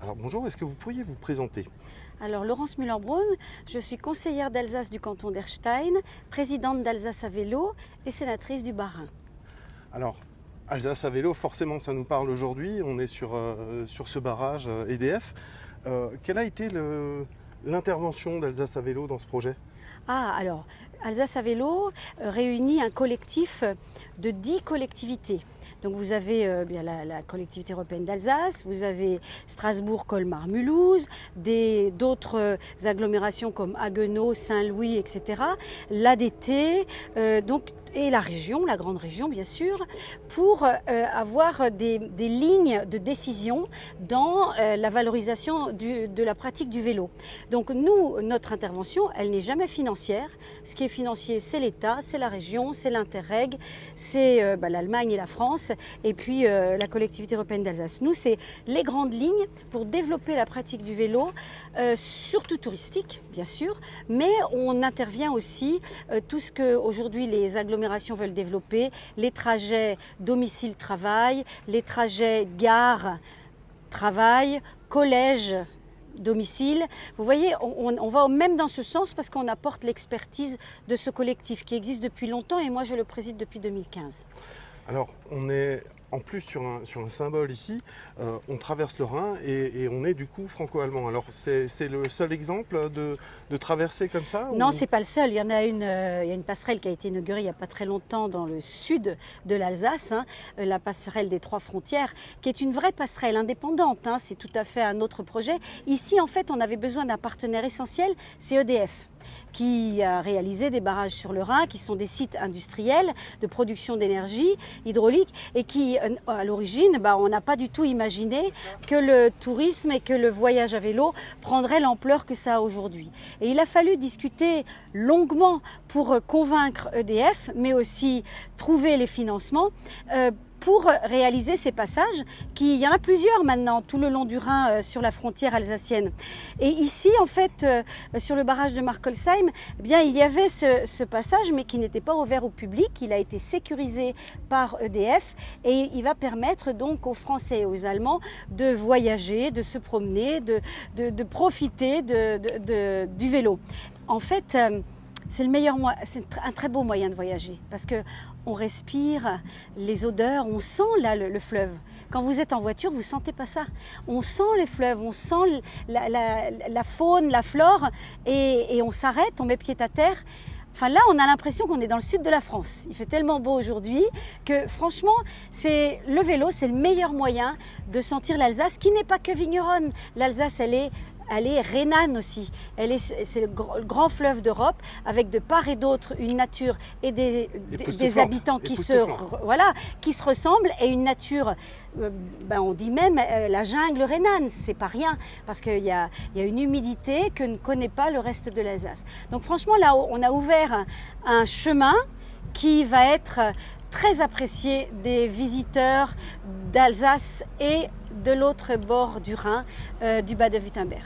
Alors bonjour, est-ce que vous pourriez vous présenter? Alors Laurence Müller-Braun, je suis conseillère d'Alsace du canton d'Erstein, présidente d'Alsace à vélo et sénatrice du Bas-Rhin. Alors, Alsace à vélo, forcément ça nous parle aujourd'hui, on est sur ce barrage EDF. Quelle a été l'intervention d'Alsace à vélo dans ce projet? Alors, Alsace à vélo réunit un collectif de 10 collectivités. Donc vous avez bien la collectivité européenne d'Alsace, vous avez Strasbourg, Colmar, Mulhouse, d'autres agglomérations comme Haguenau, Saint-Louis, etc. L'ADT, et la région, la grande région bien sûr, pour avoir des lignes de décision dans la valorisation de la pratique du vélo. Donc nous, notre intervention, elle n'est jamais financière. Ce qui est financier, c'est l'État, c'est la région, c'est l'Interreg, c'est l'Allemagne et la France, et puis la collectivité européenne d'Alsace. Nous, c'est les grandes lignes pour développer la pratique du vélo, surtout touristique, bien sûr, mais on intervient aussi tout ce que aujourd'hui les agglomérations veulent développer, les trajets domicile-travail, les trajets gare-travail, collège-domicile. Vous voyez, on va même dans ce sens parce qu'on apporte l'expertise de ce collectif qui existe depuis longtemps et moi je le préside depuis 2015. Alors, on est en plus sur un symbole ici, on traverse le Rhin et on est du coup franco-allemand. Alors c'est le seul exemple de traversée comme ça? Non, c'est pas le seul. Il y en a il y a une passerelle qui a été inaugurée il n'y a pas très longtemps dans le sud de l'Alsace, la passerelle des 3 frontières, qui est une vraie passerelle indépendante. C'est tout à fait un autre projet. Ici, en fait, on avait besoin d'un partenaire essentiel, c'est EDF, qui a réalisé des barrages sur le Rhin, qui sont des sites industriels de production d'énergie hydraulique et qui, à l'origine, on n'a pas du tout imaginé que le tourisme et que le voyage à vélo prendraient l'ampleur que ça a aujourd'hui. Et il a fallu discuter longuement pour convaincre EDF, mais aussi trouver les financements pour réaliser ces passages, il y en a plusieurs maintenant tout le long du Rhin sur la frontière alsacienne. Et ici, en fait, sur le barrage de Markolsheim, il y avait ce passage, mais qui n'était pas ouvert au public. Il a été sécurisé par EDF et il va permettre donc aux Français et aux Allemands de voyager, de se promener, de profiter du vélo. En fait, c'est un très beau moyen de voyager parce que on respire les odeurs, on sent là le fleuve. Quand vous êtes en voiture, vous ne sentez pas ça. On sent les fleuves, on sent la faune, la flore et on s'arrête, on met pied à terre. Enfin là, on a l'impression qu'on est dans le sud de la France. Il fait tellement beau aujourd'hui que franchement, le vélo, c'est le meilleur moyen de sentir l'Alsace, qui n'est pas que vigneronne. L'Alsace, elle est rhénane aussi. C'est le grand fleuve d'Europe avec de part et d'autre une nature et des habitants qui se ressemblent et une nature, on dit même la jungle rhénane. C'est pas rien parce qu'il y a une humidité que ne connaît pas le reste de l'Alsace. Donc franchement là, on a ouvert un chemin qui va être très apprécié des visiteurs d'Alsace et de l'autre bord du Rhin, du Bade-Württemberg.